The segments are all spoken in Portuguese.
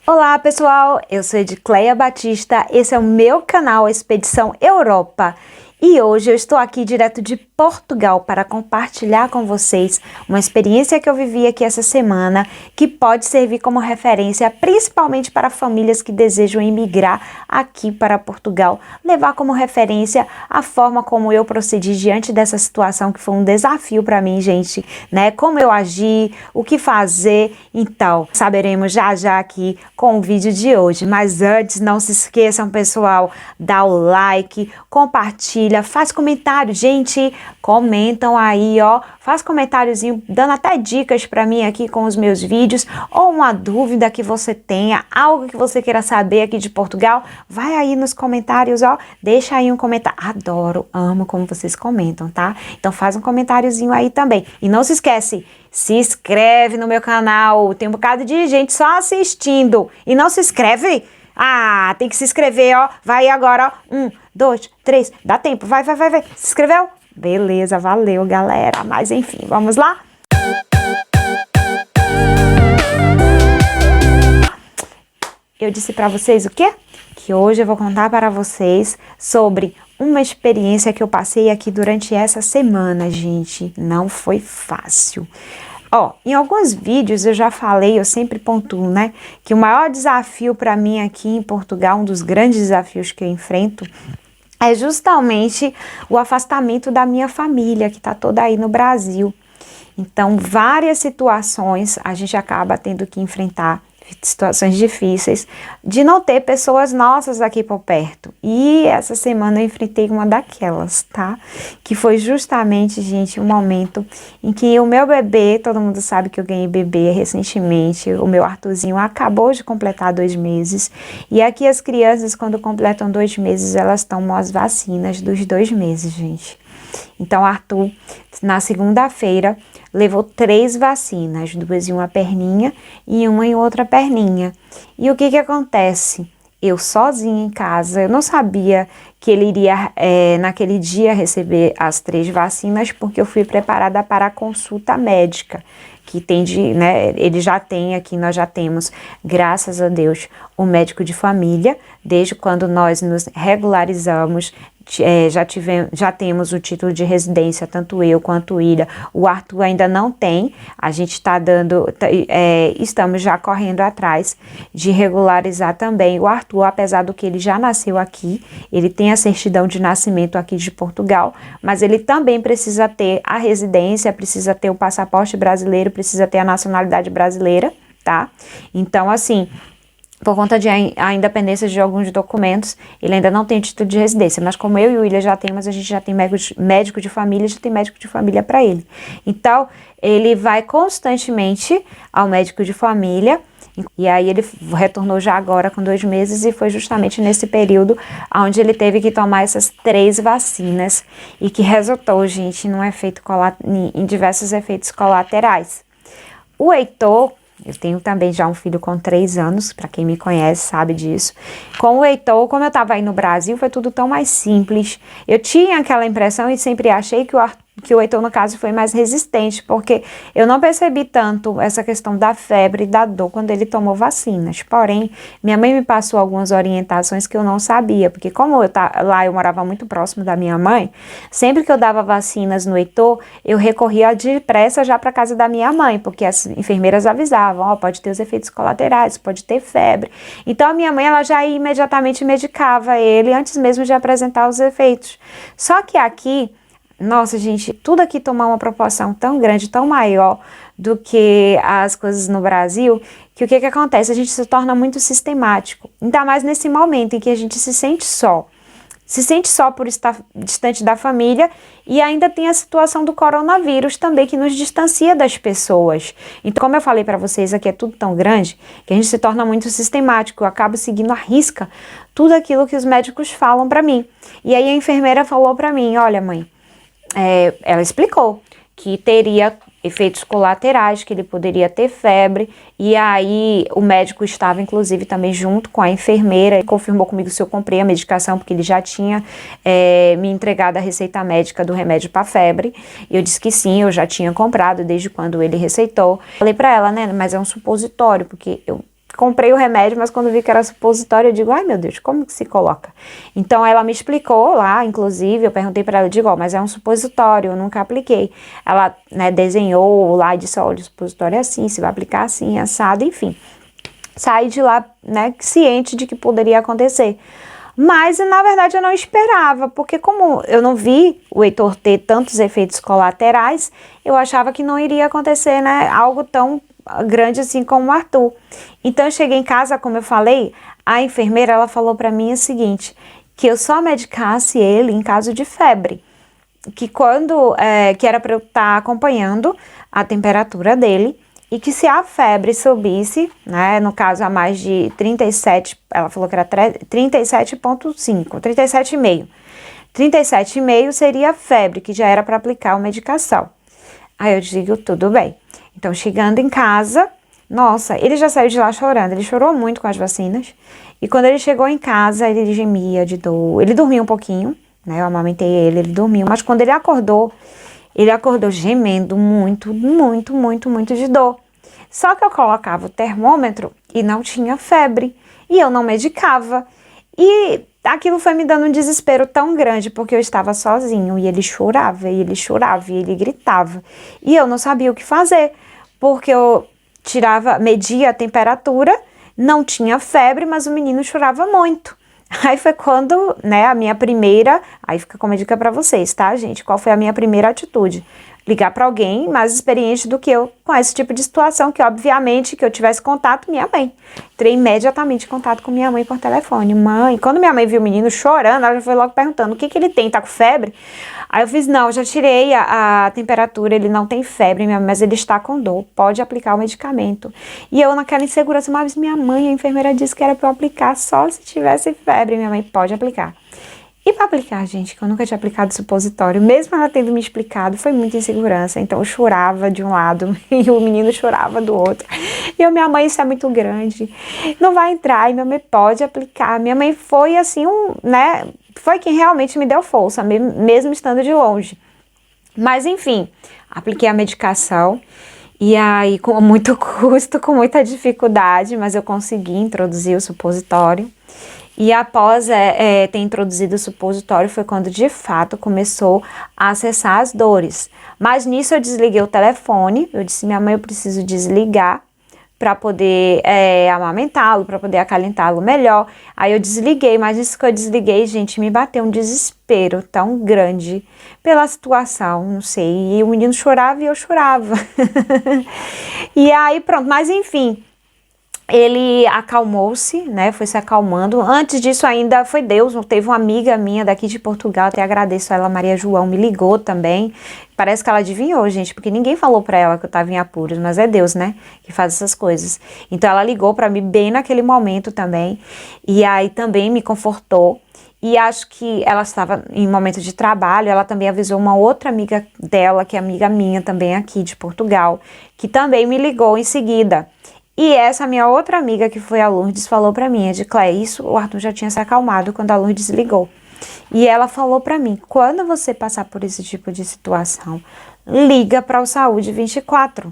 Olá pessoal, eu sou Edicleia Batista, esse é o meu canal Expedição Europa e hoje eu estou aqui direto de Portugal para compartilhar com vocês uma experiência que eu vivi aqui essa semana que pode servir como referência principalmente para famílias que desejam emigrar aqui para Portugal, levar como referência a forma como eu procedi diante dessa situação que foi um desafio para mim, gente, né? Como eu agi, o que fazer, então saberemos já aqui com o vídeo de hoje. Mas antes, não se esqueçam, pessoal, dá o like, compartilha, faz comentário, gente, comentam aí, ó, faz comentáriozinho, dando até dicas para mim aqui com os meus vídeos, ou uma dúvida que você tenha, algo que você queira saber aqui de Portugal, vai aí nos comentários, ó, deixa aí um comentário. Adoro, amo como vocês comentam, tá? Então faz um comentáriozinho aí também. E não se esquece, se inscreve no meu canal, tem um bocado de gente só assistindo e não se inscreve? Ah, tem que se inscrever, ó. Vai agora, ó. 1, 2, 3, dá tempo, vai. Se inscreveu? Beleza, valeu, galera. Mas enfim, vamos lá? Eu disse pra vocês o quê? Que hoje eu vou contar para vocês sobre uma experiência que eu passei aqui durante essa semana, gente. Não foi fácil. Ó, em alguns vídeos eu já falei, eu sempre pontuo, né? Que o maior desafio para mim aqui em Portugal, um dos grandes desafios que eu enfrento, é justamente o afastamento da minha família, que tá toda aí no Brasil. Então, várias situações a gente acaba tendo que enfrentar, situações difíceis, de não ter pessoas nossas aqui por perto. E essa semana eu enfrentei uma daquelas, tá? Que foi justamente, gente, um momento em que o meu bebê, todo mundo sabe que eu ganhei bebê recentemente, o meu Arthurzinho acabou de completar 2 meses. E aqui as crianças, quando completam 2 meses, elas tomam as vacinas dos 2 meses, gente. Então, Arthur, na segunda-feira, levou 3 vacinas, 2 em uma perninha e uma em outra perninha. E o que acontece? Eu sozinha em casa, eu não sabia que ele iria naquele dia receber as 3 vacinas, porque eu fui preparada para a consulta médica, que tem né, ele já tem aqui, nós já temos, graças a Deus, o médico de família, desde quando nós nos regularizamos, já temos o título de residência, tanto eu quanto o Ilha. O Arthur ainda não tem, a gente está estamos já correndo atrás de regularizar também o Arthur, apesar do que ele já nasceu aqui, ele tem a certidão de nascimento aqui de Portugal, mas ele também precisa ter a residência, precisa ter o passaporte brasileiro, precisa ter a nacionalidade brasileira, tá? Então, assim, por conta de a independência de alguns documentos, ele ainda não tem título de residência, mas como eu e o William já temos, a gente já tem médico de família, já tem médico de família para ele. Então, ele vai constantemente ao médico de família, e aí ele retornou já agora com 2 meses, e foi justamente nesse período onde ele teve que tomar essas 3 vacinas, e que resultou, gente, em diversos efeitos colaterais. O Heitor, eu tenho também já um filho com 3 anos, para quem me conhece sabe disso. Com o Heitor, como eu estava aí no Brasil, foi tudo tão mais simples. Eu tinha aquela impressão e sempre achei que o Heitor, no caso, foi mais resistente, porque eu não percebi tanto essa questão da febre e da dor quando ele tomou vacinas. Porém, minha mãe me passou algumas orientações que eu não sabia, porque como lá eu morava muito próximo da minha mãe, sempre que eu dava vacinas no Heitor, eu recorria depressa já para casa da minha mãe, porque as enfermeiras avisavam, ó, pode ter os efeitos colaterais, pode ter febre. Então a minha mãe, ela já imediatamente medicava ele antes mesmo de apresentar os efeitos. Só que aqui, nossa, gente, tudo aqui tomou uma proporção tão grande, tão maior do que as coisas no Brasil, que o que acontece? A gente se torna muito sistemático, ainda mais nesse momento em que a gente se sente só por estar distante da família, e ainda tem a situação do coronavírus também, que nos distancia das pessoas. Então, como eu falei para vocês, aqui é tudo tão grande, que a gente se torna muito sistemático, eu acabo seguindo à risca tudo aquilo que os médicos falam para mim. E aí a enfermeira falou para mim, olha, mãe, ela explicou que teria efeitos colaterais, que ele poderia ter febre, e aí o médico estava inclusive também junto com a enfermeira e confirmou comigo se eu comprei a medicação, porque ele já tinha me entregado a receita médica do remédio para febre, e eu disse que sim, eu já tinha comprado desde quando ele receitou. Falei para ela, né, mas é um supositório, porque eu comprei o remédio, mas quando vi que era supositório, eu digo, ai meu Deus, como que se coloca? Então ela me explicou lá, inclusive, eu perguntei para ela, eu digo, ó, mas é um supositório, eu nunca apliquei. Ela, né, desenhou lá e disse, olha, o supositório é assim, se vai aplicar assim, assado, enfim. Saí de lá, né, ciente de que poderia acontecer. Mas, na verdade, eu não esperava, porque como eu não vi o Heitor ter tantos efeitos colaterais, eu achava que não iria acontecer, né, algo tão grande assim como o Arthur. Então, eu cheguei em casa, como eu falei, a enfermeira, ela falou para mim o seguinte, que eu só medicasse ele em caso de febre, que que era para eu estar acompanhando a temperatura dele, e que se a febre subisse, né, no caso a mais de 37, ela falou que era 37,5, 37,5. 37,5 seria a febre, que já era para aplicar a medicação. Aí eu digo, tudo bem. Então, chegando em casa, nossa, ele já saiu de lá chorando, ele chorou muito com as vacinas. E quando ele chegou em casa, ele gemia de dor. Ele dormiu um pouquinho, né, eu amamentei ele dormiu. Mas quando ele acordou gemendo muito, muito, muito, muito de dor. Só que eu colocava o termômetro e não tinha febre. E eu não medicava. E aquilo foi me dando um desespero tão grande, porque eu estava sozinho. E ele chorava, e ele chorava, e ele gritava. E eu não sabia o que fazer, porque eu media a temperatura, não tinha febre, mas o menino chorava muito. Aí foi quando, né, a minha primeira, aí fica como dica pra vocês, tá, gente? Qual foi a minha primeira atitude? Ligar pra alguém mais experiente do que eu com esse tipo de situação, que obviamente que eu tivesse contato, minha mãe. Entrei imediatamente em contato com minha mãe por telefone. Mãe, quando minha mãe viu o menino chorando, ela já foi logo perguntando, o que que ele tem, tá com febre? Aí eu fiz, não, já tirei a temperatura, ele não tem febre, mas ele está com dor, pode aplicar o medicamento. E eu naquela insegurança, mas minha mãe, a enfermeira disse que era pra eu aplicar só se tivesse febre, minha mãe pode aplicar. E para aplicar, gente, que eu nunca tinha aplicado supositório, mesmo ela tendo me explicado, foi muita insegurança. Então eu chorava de um lado e o menino chorava do outro. E minha mãe, isso é muito grande, não vai entrar, e minha mãe pode aplicar. Minha mãe foi assim, né, foi quem realmente me deu força, mesmo estando de longe. Mas enfim, apliquei a medicação. E aí, com muito custo, com muita dificuldade, mas eu consegui introduzir o supositório. E após ter introduzido o supositório, foi quando de fato começou a acessar as dores. Mas nisso eu desliguei o telefone, eu disse, minha mãe, eu preciso desligar para poder amamentá-lo, para poder acalentá-lo melhor. Aí eu desliguei, mas isso que eu desliguei, gente, me bateu um desespero tão grande pela situação, não sei. E o menino chorava e eu chorava. E aí pronto, mas enfim, ele acalmou-se, né, foi se acalmando. Antes disso ainda foi Deus, teve uma amiga minha daqui de Portugal, até agradeço a ela, Maria João, me ligou também. Parece que ela adivinhou, gente, porque ninguém falou pra ela que eu tava em apuros, mas é Deus, né, que faz essas coisas. Então ela ligou pra mim bem naquele momento também, e aí também me confortou. E acho que ela estava em momento de trabalho, ela também avisou uma outra amiga dela, que é amiga minha também aqui de Portugal, que também me ligou em seguida. E essa minha outra amiga, que foi a Lourdes, falou pra mim, Edicléia, isso o Arthur já tinha se acalmado quando a Lourdes ligou. E ela falou pra mim, quando você passar por esse tipo de situação, liga para o Saúde 24.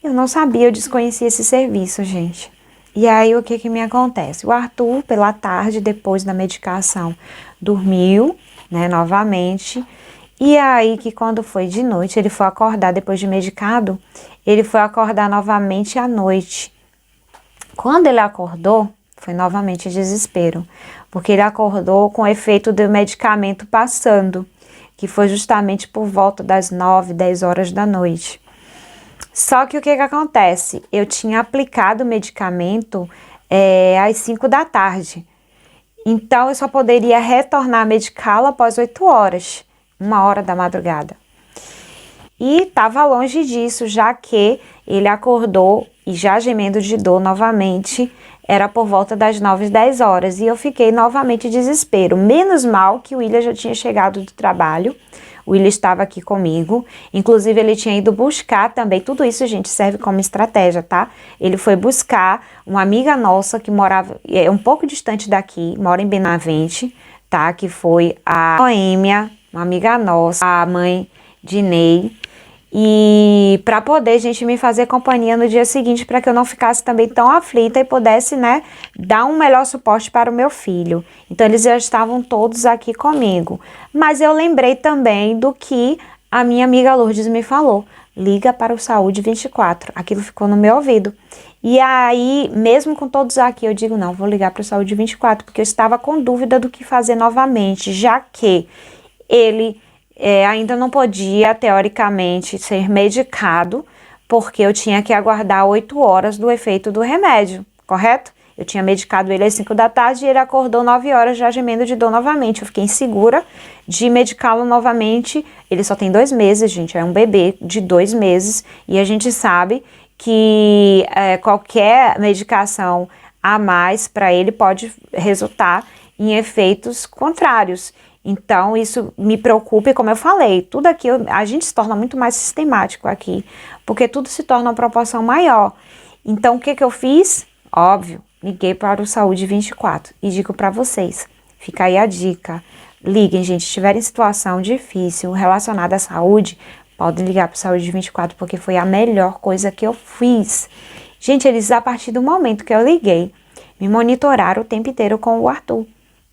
Eu não sabia, eu desconhecia esse serviço, gente. E aí, o que me acontece? O Arthur, pela tarde, depois da medicação, dormiu, né, novamente. E aí, que quando foi de noite, ele foi acordar depois de medicado, ele foi acordar novamente à noite. Quando ele acordou, foi novamente desespero, porque ele acordou com o efeito do medicamento passando, que foi justamente por volta das 9, 10 horas da noite. Só que o que acontece? Eu tinha aplicado o medicamento às 5 da tarde. Então, eu só poderia retornar a medicá-lo após 8 horas, 1 hora da madrugada. E estava longe disso, já que ele acordou e já gemendo de dor novamente, era por volta das 9, 10 horas. E eu fiquei novamente em desespero. Menos mal que o William já tinha chegado do trabalho. O William estava aqui comigo, inclusive ele tinha ido buscar também, tudo isso, gente, serve como estratégia, tá? Ele foi buscar uma amiga nossa que morava, um pouco distante daqui, mora em Benavente, tá? Que foi a Noêmia, uma amiga nossa, a mãe de Ney. e para poder, gente, me fazer companhia no dia seguinte, para que eu não ficasse também tão aflita e pudesse, né, dar um melhor suporte para o meu filho. Então, eles já estavam todos aqui comigo. Mas eu lembrei também do que a minha amiga Lourdes me falou: liga para o Saúde 24. Aquilo ficou no meu ouvido. E aí, mesmo com todos aqui, eu digo, não, vou ligar para o Saúde 24, porque eu estava com dúvida do que fazer novamente, já que ele ainda não podia, teoricamente, ser medicado, porque eu tinha que aguardar 8 horas do efeito do remédio, correto? Eu tinha medicado ele às 5 da tarde e ele acordou 9 horas já gemendo de dor novamente. Eu fiquei insegura de medicá-lo novamente. Ele só tem 2 meses, gente, é um bebê de 2 meses, e a gente sabe que qualquer medicação a mais para ele pode resultar em efeitos contrários. Então, isso me preocupa, e como eu falei, tudo aqui, a gente se torna muito mais sistemático aqui, porque tudo se torna uma proporção maior. Então, o que eu fiz? Óbvio, liguei para o Saúde 24 e digo para vocês, fica aí a dica, liguem, gente, se tiverem situação difícil relacionada à saúde, podem ligar para o Saúde 24, porque foi a melhor coisa que eu fiz. Gente, eles, a partir do momento que eu liguei, me monitoraram o tempo inteiro com o Arthur.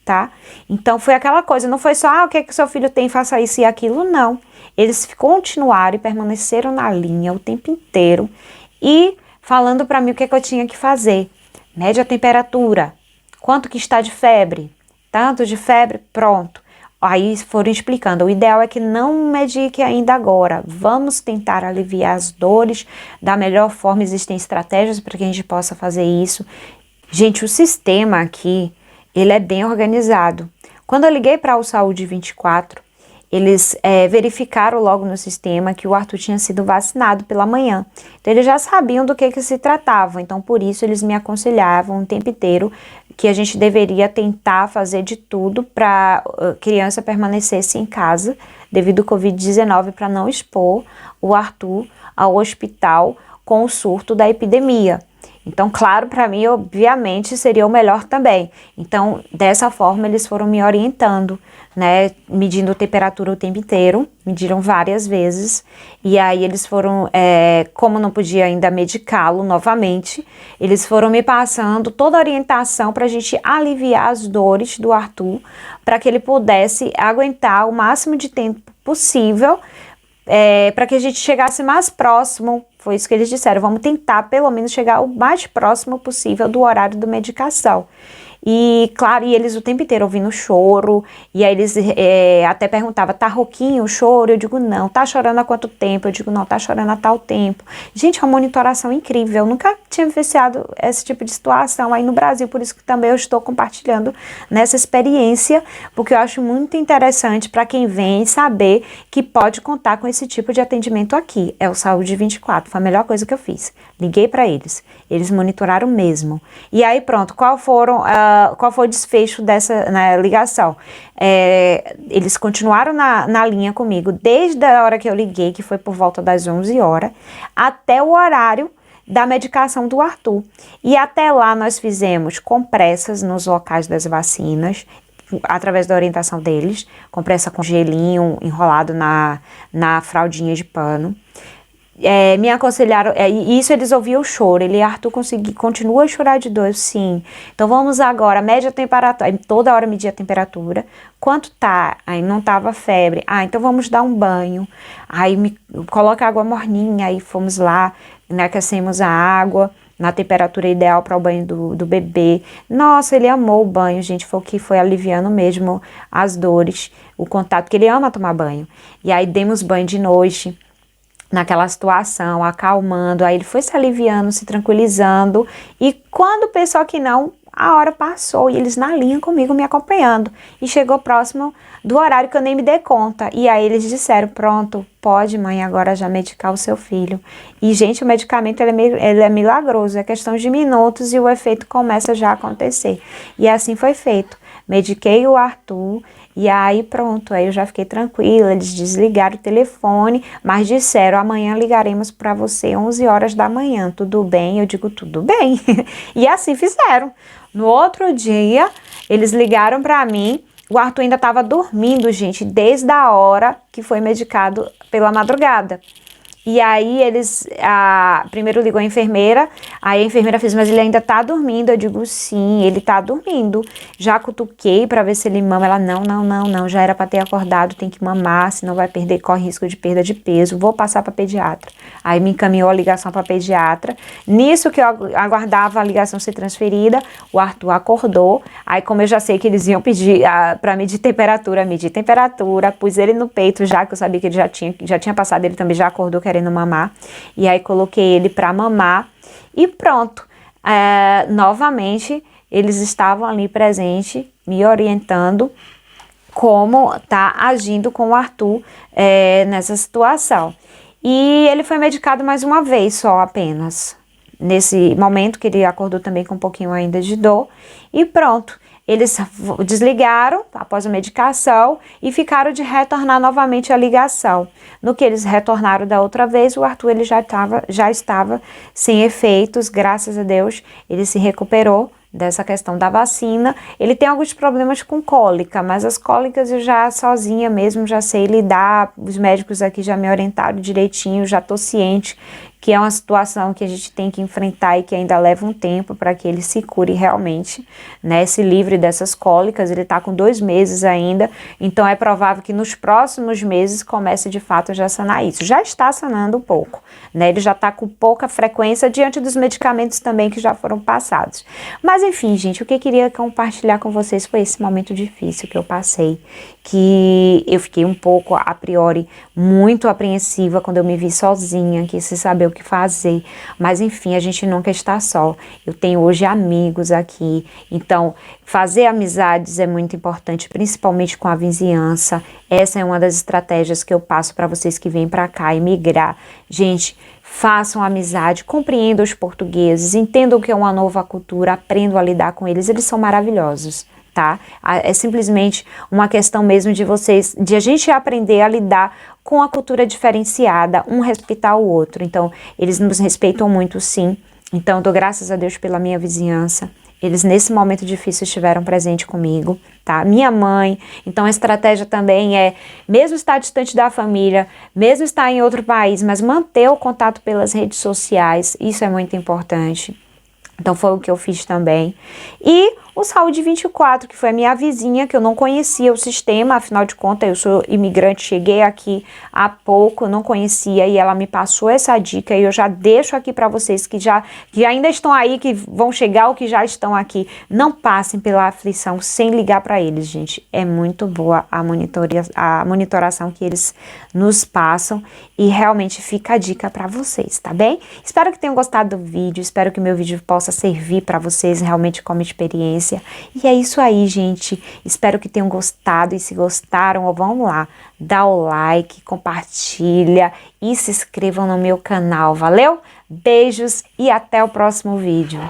Tá? Então foi aquela coisa, não foi só, o que é que seu filho tem, faça isso e aquilo, não. Eles continuaram e permaneceram na linha o tempo inteiro e falando para mim o que é que eu tinha que fazer. Mede a temperatura, quanto que está de febre, tanto de febre, pronto. Aí foram explicando, o ideal é que não medique ainda agora, vamos tentar aliviar as dores da melhor forma, existem estratégias para que a gente possa fazer isso. Gente, o sistema aqui, ele é bem organizado. Quando eu liguei para o Saúde 24, eles verificaram logo no sistema que o Arthur tinha sido vacinado pela manhã. Então, eles já sabiam do que se tratava. Então, por isso, eles me aconselhavam o tempo inteiro que a gente deveria tentar fazer de tudo para a criança permanecesse em casa, devido ao Covid-19, para não expor o Arthur ao hospital com o surto da epidemia. Então, claro, para mim, obviamente, seria o melhor também. Então, dessa forma, eles foram me orientando, né, medindo a temperatura o tempo inteiro, mediram várias vezes, e aí eles foram, como não podia ainda medicá-lo novamente, eles foram me passando toda a orientação para a gente aliviar as dores do Arthur, para que ele pudesse aguentar o máximo de tempo possível, para que a gente chegasse mais próximo. Foi isso que eles disseram, vamos tentar pelo menos chegar o mais próximo possível do horário da medicação. E claro, e eles o tempo inteiro ouvindo choro, e aí eles até perguntavam, tá rouquinho o choro? Eu digo, não. Tá chorando há quanto tempo? Eu digo, não, tá chorando há tal tempo. Gente, é uma monitoração incrível, eu nunca tinha vivenciado esse tipo de situação aí no Brasil, por isso que também eu estou compartilhando nessa experiência, porque eu acho muito interessante para quem vem saber que pode contar com esse tipo de atendimento aqui. É o Saúde 24, foi a melhor coisa que eu fiz. Liguei para eles monitoraram mesmo. E aí pronto, qual foi o desfecho dessa ligação? Eles continuaram na linha comigo desde a hora que eu liguei, que foi por volta das 11 horas, até o horário da medicação do Arthur. E até lá nós fizemos compressas nos locais das vacinas, através da orientação deles, compressa com gelinho enrolado na fraldinha de pano. Me aconselharam, isso eles ouviam o choro, Arthur continua a chorar de dor, sim, então vamos agora, mede a temperatura, aí toda hora media a temperatura, quanto tá, aí não tava febre, então vamos dar um banho, aí coloca água morninha, aí fomos lá, né, aquecemos a água, na temperatura ideal para o banho do bebê. Nossa, ele amou o banho, gente, foi o que foi aliviando mesmo as dores, o contato, porque ele ama tomar banho, e aí demos banho de noite, naquela situação, acalmando, aí ele foi se aliviando, se tranquilizando, e quando pensou que não, a hora passou, e eles na linha comigo, me acompanhando, e chegou próximo do horário que eu nem me dei conta, e aí eles disseram, pronto, pode mãe agora já medicar o seu filho, e gente, o medicamento ele é milagroso, é questão de minutos, e o efeito começa já a acontecer, e assim foi feito, mediquei o Arthur, e aí pronto, aí eu já fiquei tranquila, eles desligaram o telefone, mas disseram, amanhã ligaremos para você 11 horas da manhã, tudo bem? Eu digo, tudo bem. E assim fizeram. No outro dia, eles ligaram para mim, o Arthur ainda estava dormindo, gente, desde a hora que foi medicado pela madrugada. E aí primeiro ligou a enfermeira, aí a enfermeira fez, mas ele ainda tá dormindo. Eu digo, sim, ele tá dormindo. Já cutuquei pra ver se ele mama. Ela, não, já era pra ter acordado, tem que mamar, senão vai perder, corre risco de perda de peso. Vou passar pra pediatra. Aí me encaminhou a ligação pra pediatra. Nisso que eu aguardava a ligação ser transferida, o Arthur acordou. Aí como eu já sei que eles iam pedir pra medir temperatura, pus ele no peito já, que eu sabia que ele já tinha passado, ele também já acordou querendo mamar, e aí coloquei ele para mamar e pronto. Novamente eles estavam ali presentes, me orientando como tá agindo com o Arthur nessa situação. E ele foi medicado mais uma vez só, apenas nesse momento que ele acordou também com um pouquinho ainda de dor, e pronto. Eles desligaram após a medicação e ficaram de retornar novamente a ligação. No que eles retornaram da outra vez, o Arthur ele já estava sem efeitos, graças a Deus, ele se recuperou dessa questão da vacina. Ele tem alguns problemas com cólica, mas as cólicas eu já sozinha mesmo já sei lidar, os médicos aqui já me orientaram direitinho, já tô ciente que é uma situação que a gente tem que enfrentar e que ainda leva um tempo para que ele se cure realmente, né, se livre dessas cólicas. Ele está com 2 meses ainda, então é provável que nos próximos meses comece de fato já a sanar isso. Já está sanando um pouco, né, ele já está com pouca frequência diante dos medicamentos também que já foram passados. Mas enfim, gente, o que eu queria compartilhar com vocês foi esse momento difícil que eu passei, que eu fiquei um pouco, a priori, muito apreensiva quando eu me vi sozinha, que sem saber o que fazer, mas enfim, a gente nunca está só. Eu tenho hoje amigos aqui, então fazer amizades é muito importante, principalmente com a vizinhança. Essa é uma das estratégias que eu passo para vocês que vêm para cá emigrar. Gente, façam amizade, compreendam os portugueses, entendam o que é uma nova cultura, aprendam a lidar com eles, eles são maravilhosos. Tá? É simplesmente uma questão mesmo de a gente aprender a lidar com a cultura diferenciada, um respeitar o outro. Então, eles nos respeitam muito, sim. Então, dou graças a Deus pela minha vizinhança. Eles, nesse momento difícil, estiveram presentes comigo, tá? Minha mãe. Então, a estratégia também é, mesmo estar distante da família, mesmo estar em outro país, mas manter o contato pelas redes sociais, isso é muito importante. Então, foi o que eu fiz também. E o Saúde 24, que foi a minha vizinha, que eu não conhecia o sistema, afinal de contas, eu sou imigrante, cheguei aqui há pouco, não conhecia, e ela me passou essa dica, e eu já deixo aqui para vocês que ainda estão aí, que vão chegar ou que já estão aqui, não passem pela aflição sem ligar para eles, gente. É muito boa a monitoração que eles nos passam, e realmente fica a dica para vocês, tá bem? Espero que tenham gostado do vídeo, espero que o meu vídeo possa servir para vocês realmente como experiência. E é isso aí, gente. Espero que tenham gostado, e se gostaram, vão lá, dá o like, compartilha e se inscrevam no meu canal. Valeu? Beijos e até o próximo vídeo.